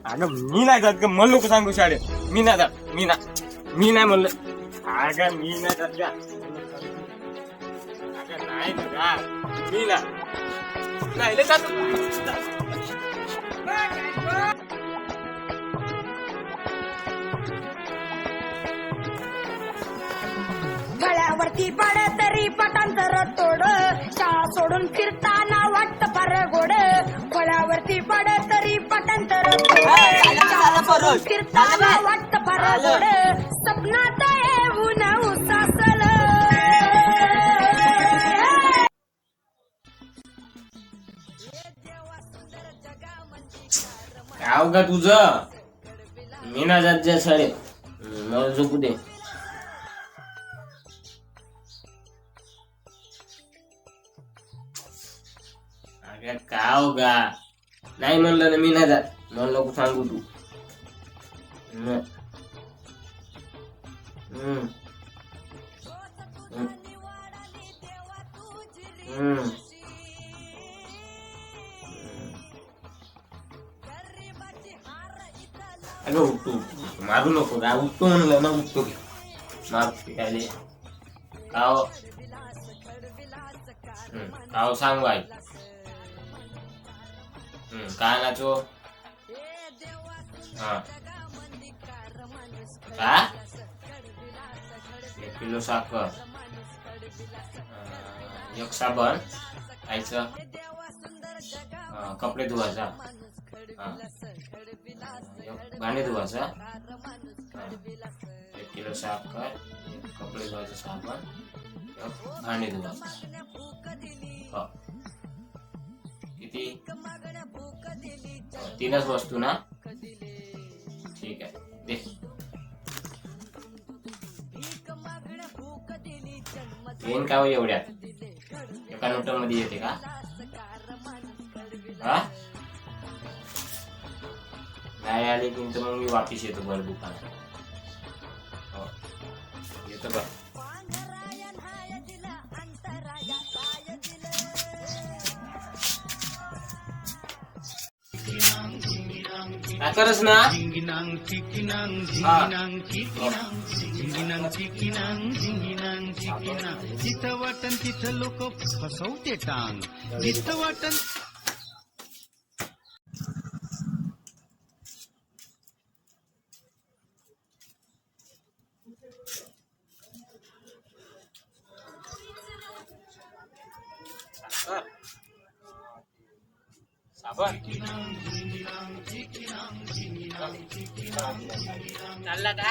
अगं मी नाही जात ग, मला नको सांगू शाळेत. मी नाही जात, मी नाही म्हणलं. अगं मी नाही जात का. अगं नाही बघा, मी नाही जात. गळ्यावरती पड तरी पटांतर तोड, शाळा सोडून फिरताना वाटत फार गोड. गळ्यावरती पड तरी पटांतर तोड, शाळा सोडून फिरताना वाटत फार गोड. स्वप्नात येऊन उसासल काय का तुझं. मी ना जात जा शाळेत, मला झोपू दे. अगं काव का नाही म्हणलं ना, मी नाही जात. मला नको सांगू तू. अगं उठतो, मारू नको का. उठतो म्हणलं ना, उठतो की मारतो काय रे. काव काव सांगू आई. काय नाचो. हा का 1 किलो साखर, 1 साबण खायचं, कपडे धुवायचा, 1 भांडे धुवायचा, 1 किलो साखर, 1 कपडे धुवायचं साबण, 1 भांडे धुवायचं. हो किती. 3च वस्तू ना. ठीक आहे दे. येईन का एवढ्यात. एका नोटामध्ये येते का. हा नाही आले की मग मी वापिस येतो बरं दुकानात. हो येतो बरं. करस ना. जिथं वाटन तिथं लोक फसवते टांग. जिथं वाटन साबण चालला का.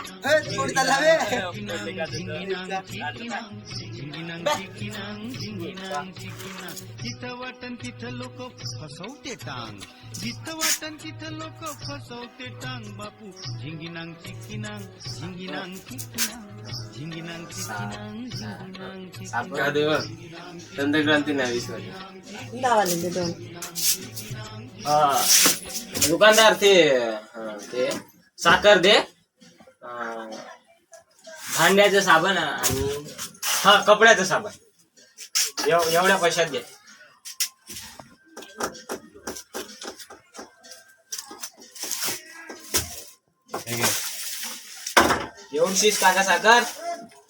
जिथं वाटन तिथं लोक फसवते टांग. जिथं वाटन तिथं लोक फसवते टांग. बापू झिंगिनांग चिकिनांग झिंगिनांग चिकिनांग झिंगिनांग चिकिनांग झिंगिनांग. चंद्रक्रांती नाही विसरली. दुकानदार ते साखर दे, भांड्याचं साबण आणि कपड्याचं साबण. एवढ्या पैशात घे. एवढीच काका साखर.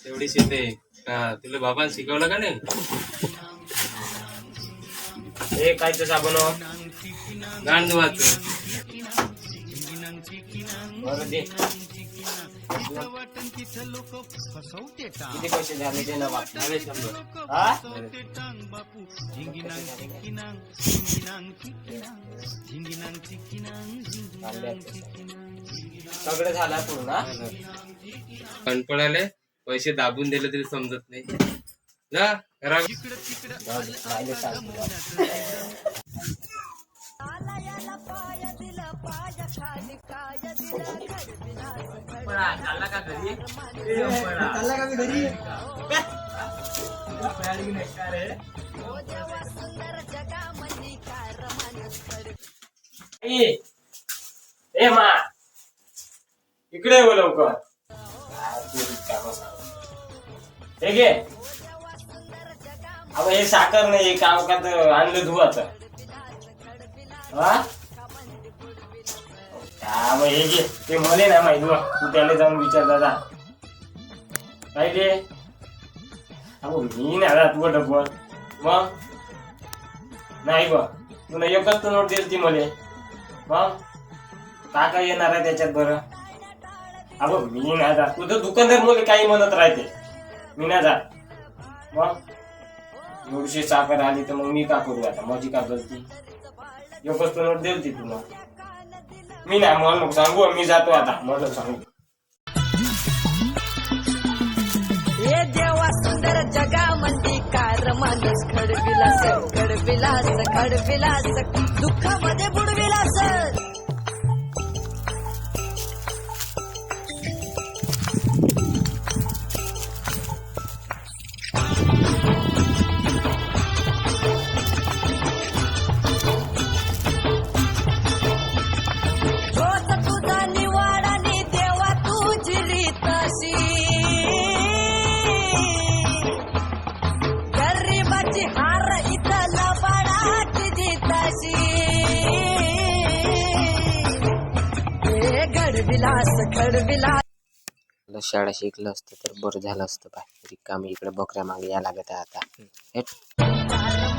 एवढीच येते का. तुला बाबांनी शिकवलं का नाही. हे कायचं साबण हो. गाण धुवायचं. बरं दे. किती पैसे झाले ते ना बाप. 100. हा सगळं झालं पूर्ण. कणपणाले पैसे दाबून दिले तरी समजत नाही ना. चालला का घरी. चालला का मी घरी. ए मा इकडे ये लवकर. हे घे. अगं हे साखर नाही काम का आणलं धुवाचं. हा हा मग हे घे ते मले ना माहिती बा तू त्याला जाऊन विचार दादा काय ते अहो मी नाही राहत तू डबल मग नाही बा तुला एकच तर नोट दिली ती मले मग काय येणार आहे त्याच्यात बरं अगो मी नाही जात तुझं दुकानदार मुले काही म्हणत राहते मी नाही जात मग एवढीशी साखर आली तर मग मी का करू आता माझी का गलती एकच तर नोट दिली तुला मी नाही मला नको सांगू मी जातो आता मला सांगू हे देवा सुंदर जगामध्ये कार माणूस खडविलास खडविलास खडविलास दुःखामध्ये बुडविलास तोच तुझा निवाडाने देवा तुझी रीतशी गरीबाची हार इथं लबाडाची जिताशी हे गडविलास खडविलास शाळा शिकलं असतं तर बरं झालं असतं. बाय रिकामी इकडे बकऱ्या मागे या लागत आहे आता.